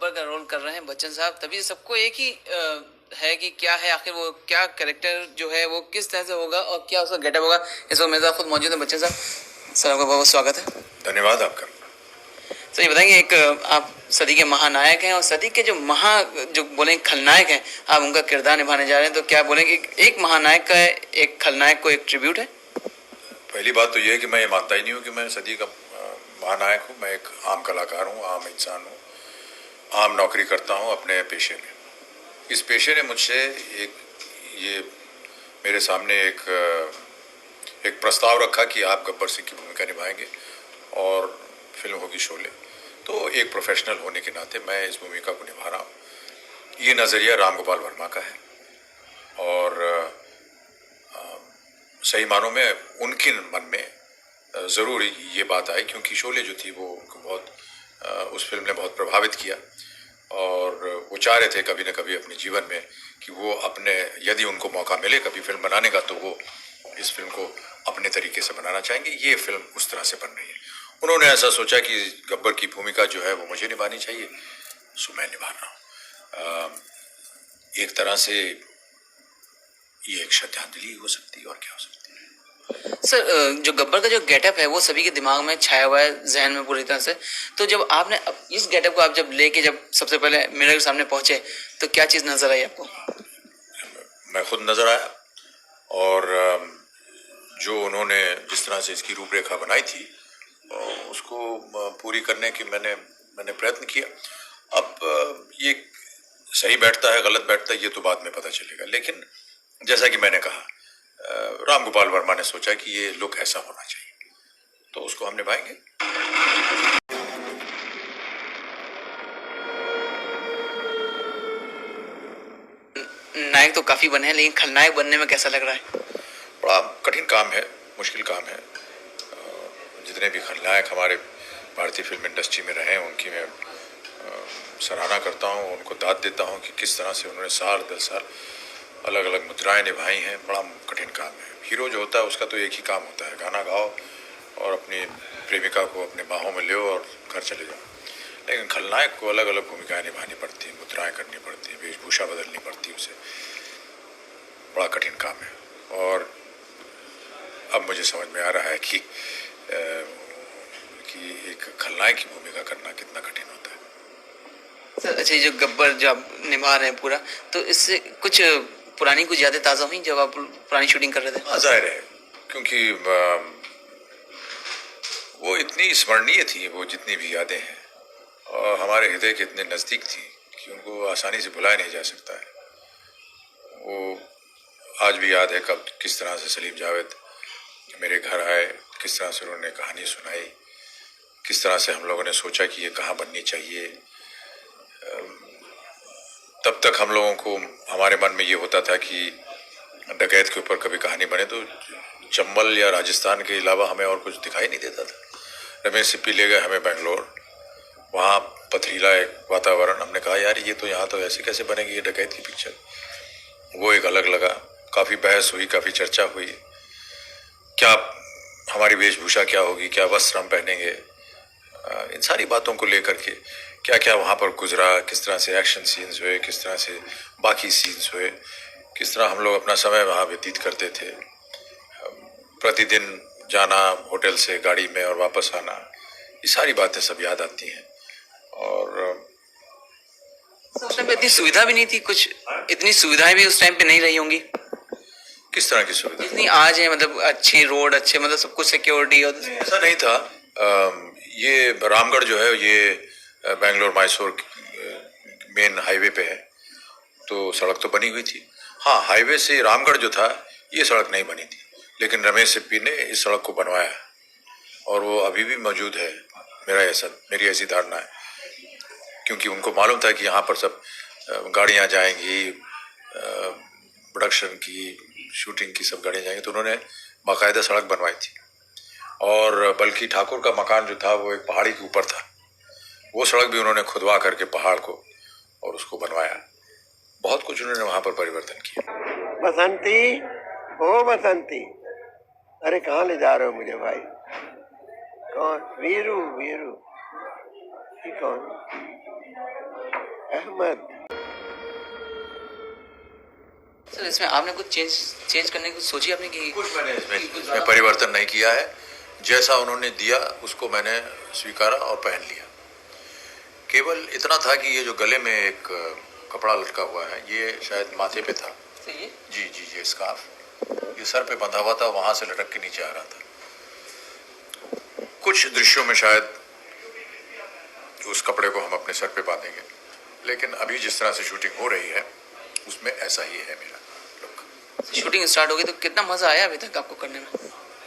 गब्बर का रोल कर रहे हैं बच्चन साहब, तभी सबको एक ही है कि क्या है आखिर वो क्या कैरेक्टर जो है वो किस तरह से होगा और क्या उसका गेटअप होगा। इस वक्त मेरे साथ खुद मौजूद है बच्चन साहब। सर आपका बहुत बहुत स्वागत है। धन्यवाद आपका। सर ये बताएंगे, एक आप सदी के महानायक हैं और सदी के जो बोले खलनायक हैं, आप उनका किरदार निभाने जा रहे हैं, तो क्या बोलेंगे एक महानायक का एक खलनायक को एक ट्रिब्यूट है? पहली बात तो यह है कि मैं ये मानता ही नहीं हूँ कि मैं सदी का महानायक हूँ। मैं एक आम कलाकार हूँ, आम इंसान हूँ, आम नौकरी करता हूँ अपने पेशे में। इस पेशे ने मुझसे ये मेरे सामने एक प्रस्ताव रखा कि आप गब्बर सिंह की भूमिका निभाएंगे और फिल्म होगी शोले। तो एक प्रोफेशनल होने के नाते मैं इस भूमिका को निभा रहा हूँ। ये नज़रिया राम गोपाल वर्मा का है और सही मानों में उनके मन में ज़रूर ये बात आई, क्योंकि शोले जो थी वो उनको बहुत उस फिल्म ने बहुत प्रभावित किया और वो चाह रहे थे कभी न कभी अपने जीवन में कि वो अपने, यदि उनको मौका मिले कभी फिल्म बनाने का, तो वो इस फिल्म को अपने तरीके से बनाना चाहेंगे। ये फिल्म उस तरह से बन रही है। उन्होंने ऐसा सोचा कि गब्बर की भूमिका जो है वो मुझे निभानी चाहिए, सो मैं निभा रहा हूँ। एक तरह से ये एक श्रद्धांजलि हो सकती है, और क्या हो सकती है। सर जो गब्बर का जो गेटअप है वो सभी के दिमाग में छाया हुआ है, जहन में पूरी तरह से। तो जब आपने इस गेटअप को आप जब लेके जब सबसे पहले मिरर के सामने पहुंचे तो क्या चीज़ नजर आई आपको? मैं खुद नजर आया और जो उन्होंने जिस तरह से इसकी रूपरेखा बनाई थी उसको पूरी करने की मैंने प्रयत्न किया। अब ये सही बैठता है गलत बैठता है ये तो बाद में पता चलेगा, लेकिन जैसा कि मैंने कहा राम गोपाल वर्मा ने सोचा कि ये लुक ऐसा होना चाहिए, तो उसको हम निभाएंगे। नायक तो काफी बने हैं, लेकिन खलनायक बनने में कैसा लग रहा है? बड़ा कठिन काम है, मुश्किल काम है। जितने भी खलनायक हमारे भारतीय फिल्म इंडस्ट्री में रहे हैं उनकी मैं सराहना करता हूँ, उनको दाद देता हूँ कि किस तरह से उन्होंने साल दर साल अलग अलग मुद्राएं निभाई हैं। बड़ा कठिन काम है। हीरो जो होता है उसका तो एक ही काम होता है, गाना गाओ और अपनी प्रेमिका को अपने बाहों में लो और घर चले जाओ। लेकिन खलनायक को अलग अलग भूमिकाएं निभानी पड़ती हैं, मुद्राएं करनी पड़ती हैं, वेशभूषा बदलनी पड़ती है उसे। बड़ा कठिन काम है और अब मुझे समझ में आ रहा है कि एक खलनायक की भूमिका करना कितना कठिन होता है। सर अच्छा, जो गब्बर जो आप निभा रहे हैं पूरा, तो इससे कुछ पुरानी कुछ यादें ताज़ा हुई जब आप पुरानी शूटिंग कर रहे थे? जाहिर है, क्योंकि वो इतनी स्मरणीय थी, वो जितनी भी यादें हैं और हमारे हृदय के इतने नज़दीक थी कि उनको आसानी से भुलाया नहीं जा सकता है। वो आज भी याद है कब किस तरह से सलीम जावेद मेरे घर आए, किस तरह से उन्होंने कहानी सुनाई, किस तरह से हम लोगों ने सोचा कि ये कहाँ बननी चाहिए। तब तक हम लोगों को हमारे मन में ये होता था कि डकैत के ऊपर कभी कहानी बने तो चंबल या राजस्थान के अलावा हमें और कुछ दिखाई नहीं देता था। रमेश सिप्पी ले गए हमें बेंगलोर, वहाँ पथरीला एक वातावरण। हमने कहा यार ये तो यहाँ तो ऐसे कैसे बनेगी ये डकैत की पिक्चर। वो एक अलग लगा, काफ़ी बहस हुई, काफ़ी चर्चा हुई, क्या हमारी वेशभूषा क्या होगी, क्या वस्त्र हम पहनेंगे, इन सारी बातों को लेकर के क्या क्या वहाँ पर गुजरा, किस तरह से एक्शन सीन्स हुए, किस तरह से बाकी सीन्स हुए, किस तरह हम लोग अपना समय वहाँ व्यतीत करते थे। प्रतिदिन जाना होटल से गाड़ी में और वापस आना, ये सारी बातें सब याद आती हैं। और उस टाइम पे इतनी सुविधा भी नहीं थी, कुछ इतनी सुविधाएं भी उस टाइम पे नहीं रही होंगी। किस तरह की सुविधा? जितनी आज है, मतलब अच्छी रोड, अच्छे मतलब सब कुछ सिक्योरिटी और ऐसा नहीं था। ये रामगढ़ जो है ये बेंगलोर मैसूर मेन हाईवे पे है, तो सड़क तो बनी हुई थी। हाँ, हाईवे से रामगढ़ जो था ये सड़क नहीं बनी थी, लेकिन रमेश सिप्पी ने इस सड़क को बनवाया और वो अभी भी मौजूद है। मेरी ऐसी धारणा है, क्योंकि उनको मालूम था कि यहाँ पर सब गाड़ियाँ जाएंगी, प्रोडक्शन की शूटिंग की सब गाड़ियाँ जाएंगी, तो उन्होंने बाकायदा सड़क बनवाई थी। और बल्कि ठाकुर का मकान जो था वो एक पहाड़ी के ऊपर था, वो सड़क भी उन्होंने खुदवा करके पहाड़ को और उसको बनवाया। बहुत कुछ उन्होंने वहाँ पर परिवर्तन किया। बसंती, ओ बसंती, अरे कहाँ ले जा रहे हो मुझे भाई? कौन? वीरू, वीरू, ये कौन? मत। सर इसमें आपने कुछ चेंज करने की सोची आपने कि कुछ मैंने इसमें परिवर्तन नहीं किया है। जैसा उन्होंने दिया उसको मैंने स्वीकारा और पहन लिया। केवल इतना था कि ये जो गले में एक कपड़ा लटका हुआ है ये शायद माथे पे था। तो ये जी जी, ये स्कार्फ ये सर पे बंधा हुआ था, वहां से लटक के नीचे आ रहा था। कुछ दृश्यों में शायद उस कपड़े को हम अपने सर पे बांधेंगे, लेकिन अभी जिस तरह से शूटिंग हो रही है उसमें ऐसा ही है मेरा लुक। शूटिंग स्टार्ट हो गई तो कितना मजा आया अभी तक आपको करने में?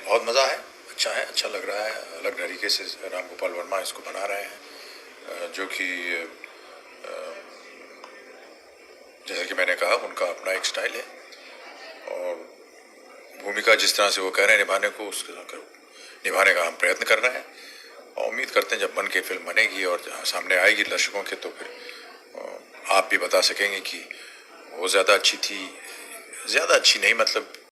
बहुत मज़ा है, अच्छा लग रहा है। अलग तरीके से राम गोपाल वर्मा इसको बना रहे हैं, जो कि जैसे कि मैंने कहा उनका अपना एक स्टाइल है और भूमिका जिस तरह से वो कह रहे हैं निभाने को, उसके निभाने का हम प्रयत्न कर रहे हैं और उम्मीद करते हैं जब बन के फिल्म बनेगी और सामने आएगी दर्शकों के तो फिर आप भी बता सकेंगे कि वो ज़्यादा अच्छी थी, ज़्यादा अच्छी नहीं मतलब